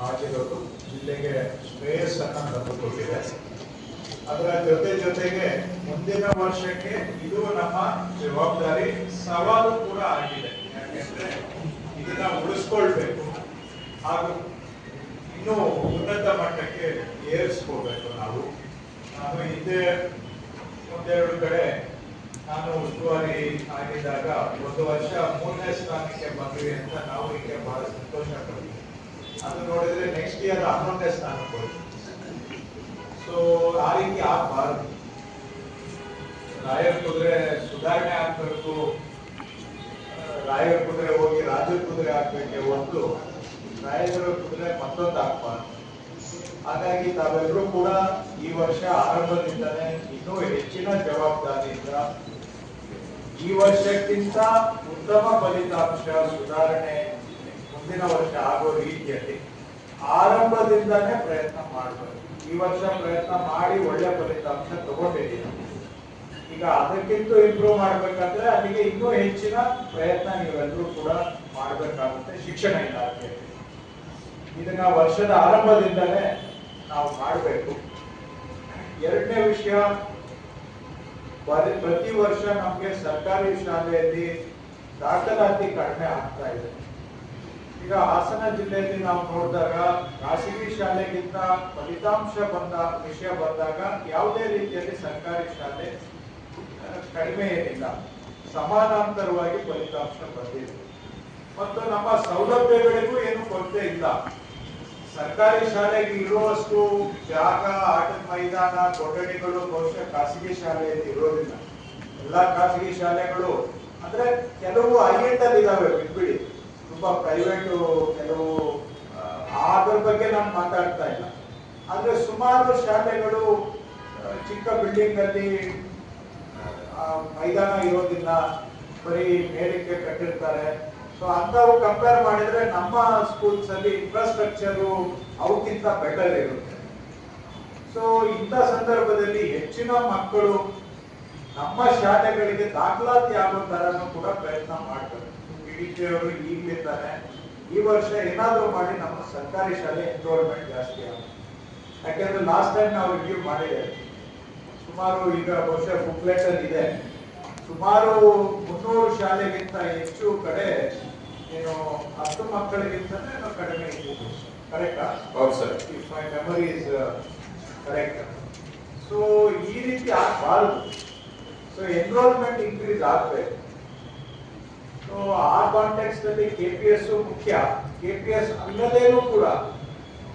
ಆಗಿರೋದು ಜಿಲ್ಲೆಗೆ ಶ್ರೇಯಸ್ಸನ್ನು ತಂದುಕೊಟ್ಟಿದೆ. ಅದರ ಜೊತೆಗೆ ಮುಂದಿನ ವರ್ಷಕ್ಕೆ ಇದು ನಮ್ಮ ಜವಾಬ್ದಾರಿ, ಸವಾಲು ಕೂಡ ಆಗಿದೆ. ಯಾಕೆಂದ್ರೆ ಇದನ್ನ ಉಳಿಸ್ಕೊಳ್ಬೇಕು ಹಾಗೂ ಇನ್ನೂ ಉನ್ನತ ಮಟ್ಟಕ್ಕೆ ಏರಿಸ್ಕೋಬೇಕು. ನಾನು ಹಿಂದೆ ಒಂದೆರಡು ಕಡೆ ನಾನು ಉಸ್ತುವಾರಿ ಆಗಿದ್ದಾಗ ಒಂದು ವರ್ಷ 3ನೇ ಸ್ಥಾನಕ್ಕೆ ಬಂದ್ವಿ ಅಂತ ನಾವು ಈಗ ಬಹಳ ಸಂತೋಷ ಪಡ್ತೀವಿ. ಅದು ನೋಡಿದ್ರೆ ನೆಕ್ಸ್ಟ್ ಇಯರ್ 11ನೇ ಸ್ಥಾನಕ್ಕೆ ಹೋಯ್ತು. ಸೊ ಆ ರೀತಿ ಆಗಬಾರದು. ರಾಯರ್ ಕುದುರೆ ಸುಧಾರಣೆ ಆಗ್ಬೇಕು, ರಾಯರ್ ಕುದುರೆ ಹೋಗಿ ರಾಜರ ಕುದುರೆ ಆಗ್ಬೇಕೆ ಒಂದು, ರಾಯರ ಕುದುರೆ ಮತ್ತೊಂದು ಆಗ್ಬಾರ್ದು. ಹಾಗಾಗಿ ತಾವೆಲ್ಲರೂ ಕೂಡ ಈ ವರ್ಷ ಆರಂಭದಿಂದಲೇ ಇನ್ನೂ ಹೆಚ್ಚಿನ ಜವಾಬ್ದಾರಿಯಿಂದ ಈ ವರ್ಷಕ್ಕಿಂತ ಉತ್ತಮ ಫಲಿತಾಂಶ ಸುಧಾರಣೆ ಮುಂದಿನ ವರ್ಷ ಆಗೋ ರೀತಿಯಲ್ಲಿ ಆರಂಭದಿಂದನೇ ಪ್ರಯತ್ನ ಮಾಡಬೇಕು. ಈ ವರ್ಷ ಪ್ರಯತ್ನ ಮಾಡಿ ಒಳ್ಳೆ ಫಲಿತಾಂಶ ತಗೊಂಡಿದ್ದೀವಿ. ಈಗ ಅದಕ್ಕಿಂತ ಇಂಪ್ರೂವ್ ಮಾಡ್ಬೇಕಂದ್ರೆ ಅಲ್ಲಿಗೆ ಇನ್ನೂ ಹೆಚ್ಚಿನ ಪ್ರಯತ್ನ ನೀವೆಲ್ಲರೂ ಕೂಡ ಮಾಡಬೇಕಾಗುತ್ತೆ. ಶಿಕ್ಷಣ ಇಲಾಖೆ ಇದನ್ನ ವರ್ಷದ ಆರಂಭದಿಂದಲೇ ನಾವು ಮಾಡಬೇಕು. ಎರಡನೇ ವಿಷಯ, ಪ್ರತಿ ವರ್ಷ ನಮಗೆ ಸರ್ಕಾರಿ ಶಾಲೆಯಲ್ಲಿ ದಾಖಲಾತಿ ಕಡಿಮೆ ಆಗ್ತಾ ಇದೆ. ಈಗ ಹಾಸನ ಜಿಲ್ಲೆಯಲ್ಲಿ ನಾವು ನೋಡಿದಾಗ ಖಾಸಗಿ ಶಾಲೆಗಿಂತ ಫಲಿತಾಂಶ ವಿಷಯ ಬಂದಾಗ ಯಾವುದೇ ರೀತಿಯಲ್ಲಿ ಸರ್ಕಾರಿ ಶಾಲೆ ಕಡಿಮೆ ಏನಿಲ್ಲ, ಸಮಾನಾಂತರವಾಗಿ ಫಲಿತಾಂಶ ಬಂದಿದೆ. ಮತ್ತು ನಮ್ಮ ಸೌಲಭ್ಯಗಳಿಗೂ ಏನು ಕೊರತೆ ಇಲ್ಲ. ಸರ್ಕಾರಿ ಶಾಲೆಗೆ ಇರುವಷ್ಟು ಜಾಗ, ಆಟದ ಮೈದಾನ, ಕೊಠಡಿಗಳು ಬಹುಶಃ ಖಾಸಗಿ ಶಾಲೆಯಲ್ಲಿ ಇರೋದಿಲ್ಲ. ಎಲ್ಲಾ ಖಾಸಗಿ ಶಾಲೆಗಳು ಅಂದ್ರೆ ಕೆಲವು ಹೈಎಂಡ್ ಅಲ್ಲಿ ಇದಾವೆ, ಬಿಟ್ಬಿಡಿ, ತುಂಬಾ ಪ್ರೈವೇಟ್ ಕೆಲವು, ಅದ್ರ ಬಗ್ಗೆ ನಾನು ಮಾತಾಡ್ತಾ ಇಲ್ಲ. ಆದ್ರೆ ಸುಮಾರು ಶಾಲೆಗಳು ಚಿಕ್ಕ ಬಿಲ್ಡಿಂಗ್ ಅಲ್ಲಿ ಮೈದಾನ ಇರೋದಿಲ್ಲ, ಬರೀ ಮೇಲಕ್ಕೆ ಕಟ್ಟಿರ್ತಾರೆ. ಸೊ ಅಂತವು ಕಂಪೇರ್ ಮಾಡಿದ್ರೆ ನಮ್ಮ ಸ್ಕೂಲ್ಸ್ ಅಲ್ಲಿ ಇನ್ಫ್ರಾಸ್ಟ್ರಕ್ಚರ್ ಅವಕ್ಕಿಂತ ಬೆಟರ್ ಇರುತ್ತೆ. ಸೊ ಇಂಥ ಸಂದರ್ಭದಲ್ಲಿ ಹೆಚ್ಚಿನ ಮಕ್ಕಳು ನಮ್ಮ ಶಾಲೆಗಳಿಗೆ ದಾಖಲಾತಿ ಆಗೋ ತರನು ಕೂಡ ಪ್ರಯತ್ನ ಮಾಡ್ತಾರೆ. PDK ಅವರು ಈಗಲಿದ್ದಾನೆ ಈ ವರ್ಷ ಏನಾದ್ರೂ ಮಾಡಿ ನಮ್ಮ ಸರ್ಕಾರಿ ಶಾಲೆ ಎನ್ರೋಲ್ಮೆಂಟ್ ಜಾಸ್ತಿ ಆಗುತ್ತೆ. ಯಾಕೆಂದ್ರೆ ಲಾಸ್ಟ್ ಟೈಮ್ ನಾವು ರಿವ್ಯೂ ಮಾಡಿದ್ದೇವೆ. ಸುಮಾರು ಈಗ ಬಹುಶಃ ಬುಕ್ಲೆಟ್ ಅಲ್ಲಿ ಇದೆ, ಸುಮಾರು 300 ಶಾಲೆಗಿಂತ ಹೆಚ್ಚು ಕಡೆ ಏನು 10 ಮಕ್ಕಳಿಗಿಂತಲೇ ಕಡಿಮೆ ಇದ್ದು. ಕರೆಕ್ಟಾ? ಹೌದು sir, if my memory is correct. So ಈ ರೀತಿ ಆಗಬಾರದು. ಸೊ ಎನ್ರೋಲ್ಮೆಂಟ್ ಇನ್ಕ್ರೀಸ್ ಆಗಬೇಕು. ಸೊ ಆ ಕಾಂಟೆಕ್ಸ್ಟ್ ಅಲ್ಲಿ KPS ಮುಖ್ಯ. KPS ಅಲ್ಲದೇನೂ ಕೂಡ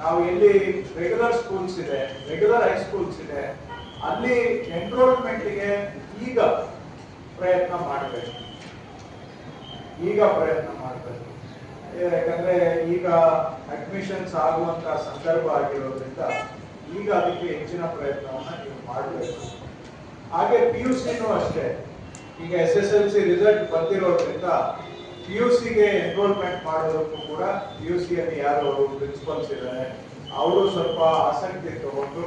ನಾವು ಎಲ್ಲಿ ರೆಗ್ಯುಲರ್ ಸ್ಕೂಲ್ಸ್ ಇದೆ, ರೆಗ್ಯುಲರ್ ಹೈಸ್ಕೂಲ್ಸ್ ಇದೆ, ಅಲ್ಲಿ ಎನ್ರೋಲ್ಮೆಂಟ್ಗೆ ಈಗ ಪ್ರಯತ್ನ ಮಾಡಬೇಕು. ಯಾಕಂದ್ರೆ ಈಗ ಅಡ್ಮಿಷನ್ಸ್ ಆಗುವಂತ ಸಂದರ್ಭ ಆಗಿರೋದ್ರಿಂದ ಈಗ ಅದಕ್ಕೆ ಹೆಚ್ಚಿನ ಪ್ರಯತ್ನವನ್ನ ನೀವು ಮಾಡಬೇಕು. ಹಾಗೆ PUCನೂ ಅಷ್ಟೇ. ಈಗ SSLC ರಿಸಲ್ಟ್ ಬಂದಿರೋದ್ರಿಂದ PUCಗೆ ಎನ್ರೋಲ್ಮೆಂಟ್ ಮಾಡೋದಕ್ಕೂ ಕೂಡ PUCಯಲ್ಲಿ ಯಾರು ಅವರು ಪ್ರಿನ್ಸಿಪಲ್ಸ್ ಇದ್ದಾರೆ ಅವರು ಸ್ವಲ್ಪ ಆಸಕ್ತಿ ತಗೊಂಡು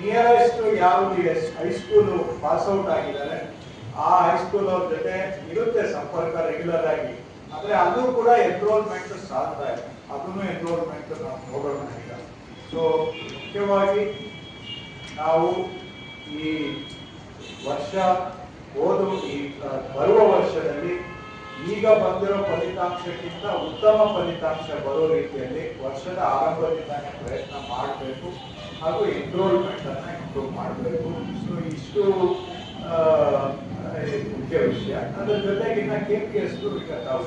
ನಿಯರೆಸ್ಟ್ ಯಾವುದು ಹೈಸ್ಕೂಲ್ ಪಾಸ್ ಔಟ್ ಆಗಿದ್ದಾರೆ ಆ ಹೈಸ್ಕೂಲ್ ಅವ್ರ ಜೊತೆ ಇರುತ್ತೆ ಸಂಪರ್ಕ ರೆಗ್ಯುಲರ್ ಆಗಿ. ಆದ್ರೆ ಅದು ಕೂಡ ಎನ್ರೋಲ್ಮೆಂಟ್ ಸಾಧ್ಯ ಇದೆ. ಅದನ್ನು ಎನ್ರೋಲ್ಮೆಂಟ್ ನಾವು ನೋಡೋಣ ಈಗ. ಸೊ ಮುಖ್ಯವಾಗಿ ನಾವು ಈ ವರ್ಷ ಬರುವ ವರ್ಷದಲ್ಲಿ ಈಗ ಬಂದಿರೋ ಫಲಿತಾಂಶಕ್ಕಿಂತ ಉತ್ತಮ ಫಲಿತಾಂಶ ಬರೋ ರೀತಿಯಲ್ಲಿ ವರ್ಷದ ಆರಂಭದಿಂದಾನೇ ಪ್ರಯತ್ನ ಮಾಡಬೇಕು ಹಾಗೂ ಎನ್ರೋಲ್ಮೆಂಟ್ ಅನ್ನ ಇಂಪ್ರೂವ್ ಮಾಡಬೇಕು. ಸೊ ಇಷ್ಟು ಮುಖ್ಯ ವಿಷಯ. ಅದರ ಜೊತೆಗಿನ KPS ಈಗ ತಾವು